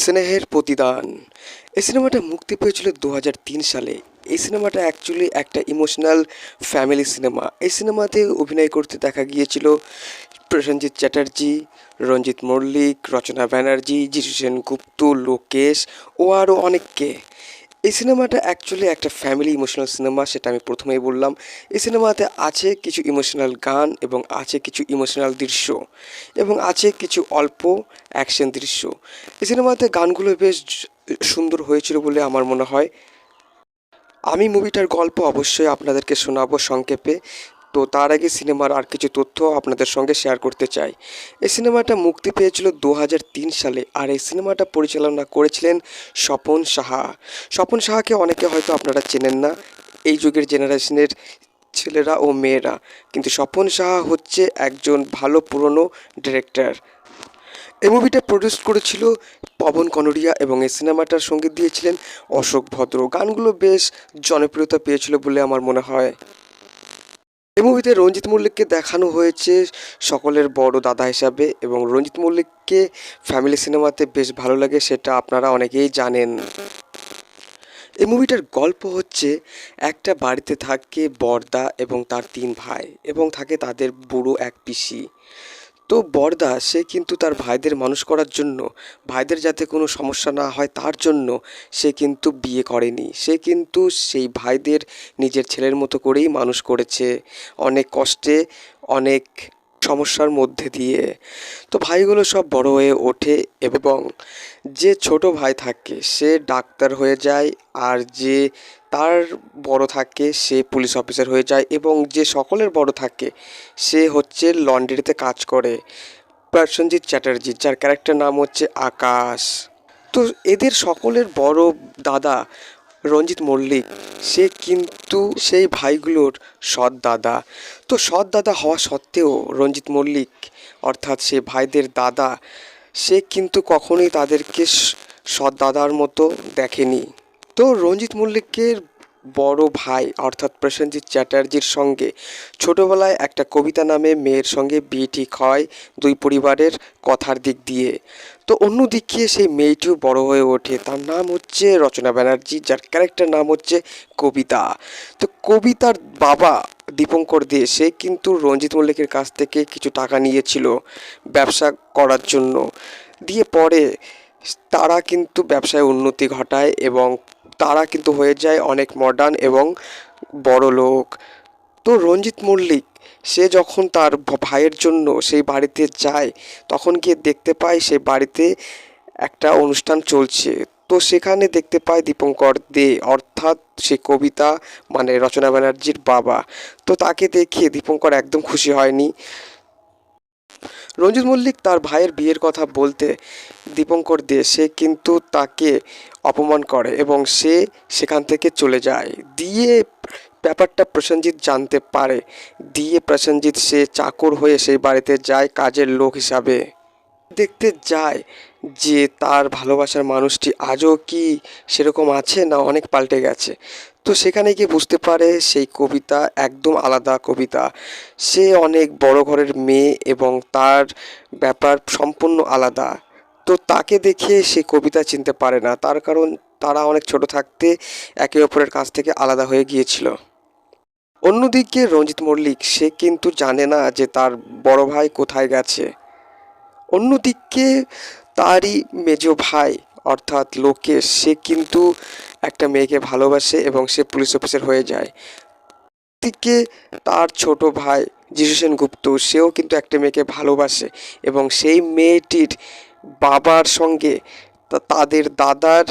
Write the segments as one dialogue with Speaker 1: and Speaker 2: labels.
Speaker 1: স্নেহের প্রতিদান। এই সিনেমাটা মুক্তি পেয়েছিল 2003 সালে। এই সিনেমাটা অ্যাকচুয়ালি একটা ইমোশনাল ফ্যামিলি সিনেমা। এই সিনেমাতে অভিনয় করতে দেখা গিয়েছিল প্রসেনজিৎ চ্যাটার্জি, রঞ্জিত মল্লিক, রচনা ব্যানার্জি, যিশু সেনগুপ্ত, লোকেশ ও আরও অনেককে। এই সিনেমাটা অ্যাকচুয়ালি একটা ফ্যামিলি ইমোশনাল সিনেমা, সেটা আমি প্রথমেই বললাম। এই সিনেমাতে আছে কিছু ইমোশনাল গান এবং আছে কিছু ইমোশনাল দৃশ্য এবং আছে কিছু অল্প অ্যাকশন দৃশ্য। এই সিনেমাতে গানগুলো বেশ সুন্দর হয়েছিল বলে আমার মনে হয়। আমি মুভিটার গল্প অবশ্যই আপনাদেরকে শোনাবো সংক্ষেপে। তো তার আগে সিনেমার আর কিছু তথ্য আপনাদের সঙ্গে শেয়ার করতে চাই। এই সিনেমাটা মুক্তি পেয়েছিল 2003 সালে, আর এই সিনেমাটা পরিচালনা করেছিলেন স্বপন সাহা। স্বপন সাহাকে অনেকে হয়তো আপনারা চেনেন না, এই যুগের জেনারেশনের ছেলেরা ও মেয়েরা, কিন্তু স্বপন সাহা হচ্ছে একজন ভালো পুরনো ডিরেক্টর। এই মুভিটা প্রডিউস করেছিল পবন কনরিয়া এবং এই সিনেমাটার সঙ্গীত দিয়েছিলেন অশোক ভদ্র। গানগুলো বেশ জনপ্রিয়তা পেয়েছিল বলে আমার মনে হয়। এই মুভিতে রঞ্জিত মল্লিককে দেখানো হয়েছে সকলের বড় দাদা হিসাবে, এবং রঞ্জিত মল্লিককে ফ্যামিলি সিনেমাতে বেশ ভালো লাগে, সেটা আপনারা অনেকেই জানেন। এই মুভিটার গল্প হচ্ছে, একটা বাড়িতে থাকে বড়দা এবং তার 3 ভাই, এবং থাকে তাদের বুড়ো এক পিসি। তো বড়দা সে কিন্তু তার ভাইদের মানুষ করার জন্য, ভাইদের যাতে কোনো সমস্যা না হয় তার জন্য সে কিন্তু বিয়ে করেনি। সে কিন্তু সেই ভাইদের নিজের ছেলের মতো করেই মানুষ করেছে, অনেক কষ্টে, অনেক সমস্যার মধ্যে দিয়ে। তো ভাইগুলো সব বড় হয়ে ওঠে এবং যে ছোট ভাই থাকে সে ডাক্তার হয়ে যায়, আর যে তার বড় থাকে সে পুলিশ অফিসার হয়ে যায়, এবং যে সকলের বড় থাকে সে হচ্ছে লন্ড্রিতে কাজ করে। প্রসেনজিৎ চ্যাটার্জি, যার ক্যারেক্টার নাম হচ্ছে আকাশ। তো এদের সকলের বড় দাদা রঞ্জিত মল্লিক, সে কিন্তু সেই ভাইগুলোর সৎ দাদা। তো সৎ দাদা হওয়া সত্ত্বেও রঞ্জিত মল্লিক, অর্থাৎ সে ভাইদের দাদা, সে কিন্তু কখনোই তাদেরকে সৎ দাদার মতো দেখেনি। তো রঞ্জিত মল্লিকের বড় ভাই অর্থাৎ প্রসেনজিৎ চ্যাটার্জির সঙ্গে ছোটোবেলায় একটা কবিতা নামে মেয়ের সঙ্গে বিয়ে ঠিক হয় দুই পরিবারের কথার দিক দিয়ে। তো অন্যদিকে সেই মেয়েটিও বড় হয়ে ওঠে, তার নাম হচ্ছে রচনা ব্যানার্জি, যার ক্যারেক্টার নাম হচ্ছে কবিতা। তো কবিতার বাবা দীপঙ্কর দে, সে কিন্তু রঞ্জিত মল্লিকের কাছ থেকে কিছু টাকা নিয়েছিল ব্যবসা করার জন্য, দিয়ে পরে তারা কিন্তু ব্যবসায় উন্নতি ঘটায় এবং তারা কিন্তু হয়ে যায় অনেক মডার্ন এবং বড় লোক। তো রঞ্জিত মল্লিক সে যখন তার ভাইয়ের জন্য সেই বাড়িতে যায়, তখন গিয়ে দেখতে পায় সে বাড়িতে একটা অনুষ্ঠান চলছে। তো সেখানে দেখতে পায় দীপঙ্কর দে, অর্থাৎ সে কবিতা মানে রচনা ব্যানার্জির বাবা। তো তাকে দেখে দীপঙ্কর একদম খুশি হয়নি। রঞ্জিত মল্লিক তার ভাইয়ের বিয়ের কথা বলতে দীপঙ্কর দে সে কিন্তু তাকে অপমান করে এবং সে সেখান থেকে চলে যায়। দিয়ে ব্যাপারটা প্রসেনজিৎ জানতে পারে, দিয়ে প্রসেনজিৎ সে চাকর হয়ে সেই বাড়িতে যায় কাজের লোক হিসাবে। দেখতে যায় যে তার ভালোবাসার মানুষটি আজও কি সেরকম আছে না অনেক পাল্টে গেছে। তো সেখানে গিয়ে বুঝতে পারে সেই কবিতা একদম আলাদা কবিতা, সে অনেক বড় ঘরের মেয়ে এবং তার ব্যাপার সম্পূর্ণ আলাদা। তো তাকে দেখে সে কবিতা চিনতে পারে না, তার কারণ তারা অনেক ছোট থাকতে একে অপরের কাছ থেকে আলাদা হয়ে গিয়েছিল। অন্যদিকে রঞ্জিত মল্লিক সে কিন্তু জানে না যে তার বড় ভাই কোথায় গেছে। অন্যদিকে তারই মেজ ভাই অর্থাৎ লোকেশ, সে কিন্তু একটা মেয়েকে ভালোবাসে এবং সে পুলিশ অফিসার হয়ে যায়। দিকে তার ছোট ভাই যিশু সেনগুপ্ত, সেও কিন্তু একটা মেয়েকে ভালোবাসে এবং সেই মেয়েটির বাবার সঙ্গে তাদের দাদার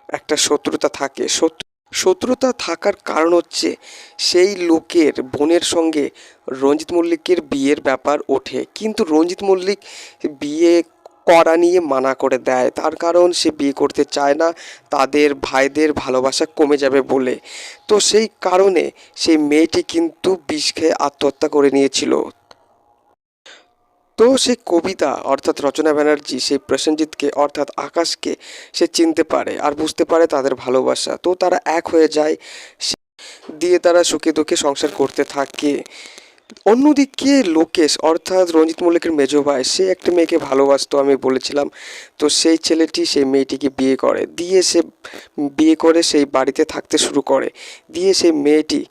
Speaker 1: একটা শত্রুতা থাকে। শত্রুতা থাকার কারণ হচ্ছে সেই লোকের বোনের সঙ্গে রঞ্জিত মল্লিকের বিয়ের ব্যাপার ওঠে, কিন্তু রঞ্জিত মল্লিক বিয়ে করা নিয়ে মানা করে দেয়, তার কারণ সে বিয়ে করতে চায় না তাদের ভাইদের ভালোবাসা কমে যাবে বলে। তো সেই কারণে সেই মেয়েটি কিন্তু বিষ খেয়ে আত্মহত্যা করে নিয়েছিল। তো সেই কবিতা অর্থাৎ রচনা ব্যানার্জি সেই প্রসেনজিৎকে অর্থাৎ আকাশকে সে চিনতে পারে আর বুঝতে পারে তাদের ভালোবাসা। তো তারা এক হয়ে যায়, দিয়ে তারা সুখে দুঃখে সংসার করতে থাকে। অন্যদিকে লোকেশ অর্থাৎ রঞ্জিত মল্লিকের মেজো ভাই, সে একটা মেয়েকে ভালোবাসতো, আমি বলেছিলাম। তো সেই ছেলেটি সেই মেয়েটিকে বিয়ে করে সেই বাড়িতে থাকতে শুরু করে। দিয়ে সেই মেয়েটি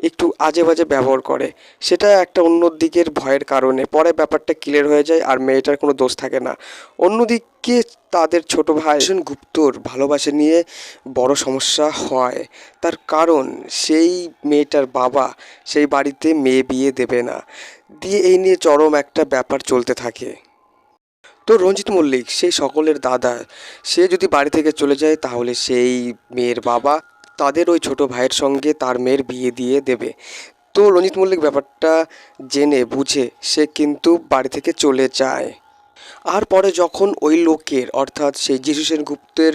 Speaker 1: একটু আজে বাজে ব্যবহার করে, সেটা একটা অন্য দিকের ভয়ের কারণে পরে ব্যাপারটা ক্লিয়ার হয়ে যায় আর মেয়েটার কোনো দোষ থাকে না। অন্যদিকে তাদের ছোট ভাই ভীষণ গুপ্তর ভালোবাসা নিয়ে বড় সমস্যা হয়। তার কারণ সেই মেয়েটার বাবা সেই বাড়িতে মেয়ে বিয়ে দেবে না। দিয়ে এই নিয়ে চরম একটা ব্যাপার চলতে থাকে। তো রঞ্জিত মল্লিক সেই সকলের দাদা, সে যদি বাড়ি থেকে চলে যায় তাহলে সেই মেয়ের বাবা তাদের ওই ছোট ভাইয়ের সঙ্গে তার মেয়ের বিয়ে দিয়ে দেবে। তো রঞ্জিত মল্লিক ব্যাপারটা জেনে বুঝে সে কিন্তু বাড়ি থেকে চলে যায়। আর পরে যখন ওই লোকের অর্থাৎ সেই যিশু সেনগুপ্তের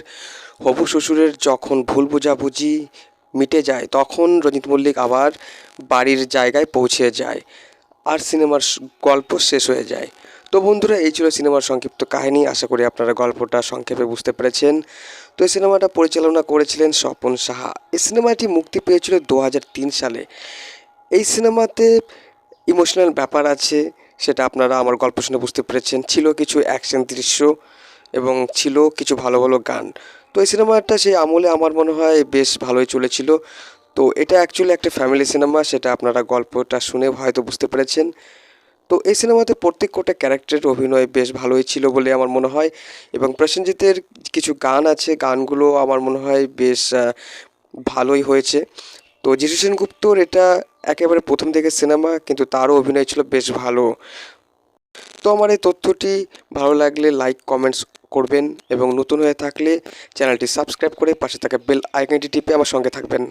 Speaker 1: হবু শ্বশুরের যখন ভুল বোঝাবুঝি মিটে যায়, তখন রঞ্জিত মল্লিক আবার বাড়ির জায়গায় পৌঁছে যায় আর সিনেমার গল্প শেষ হয়ে যায়। তো বন্ধুরা, এই ছিল সিনেমার সংক্ষিপ্ত কাহিনী। আশা করি আপনারা গল্পটা সংক্ষেপে বুঝতে পেরেছেন। তো এই সিনেমাটা পরিচালনা করেছিলেন স্বপন সাহা। এই সিনেমাটি মুক্তি পেয়েছিল 2003 সালে। এই সিনেমাতে ইমোশনাল ব্যাপার আছে, সেটা আপনারা আমার গল্প শুনে বুঝতে পেরেছেন। ছিল কিছু অ্যাকশন দৃশ্য এবং ছিল কিছু ভালো ভালো গান। তো এই সিনেমাটা সেই আমলে আমার মনে হয় বেশ ভালোই চলেছিল। তো এটা অ্যাকচুয়ালি একটা ফ্যামিলি সিনেমা, সেটা আপনারা গল্পটা শুনে হয়তো বুঝতে পেরেছেন। তো এই সিনেমাতে প্রত্যেক কটা ক্যারেক্টারের অভিনয় বেশ ভালোই ছিল বলে আমার মনে হয়, এবং প্রসেনজিতের কিছু গান আছে, গানগুলো আমার মনে হয় বেশ ভালোই হয়েছে। তো যিশু সেনগুপ্তর এটা একেবারে প্রথম দিকের সিনেমা, কিন্তু তারও অভিনয় ছিল বেশ ভালো। তো আমার এই তথ্যটি ভালো লাগলে লাইক কমেন্টস করবেন এবং নতুন হয়ে থাকলে চ্যানেলটি সাবস্ক্রাইব করে পাশে থাকা বেল আইকনটি টিপে আমার সঙ্গে থাকবেন।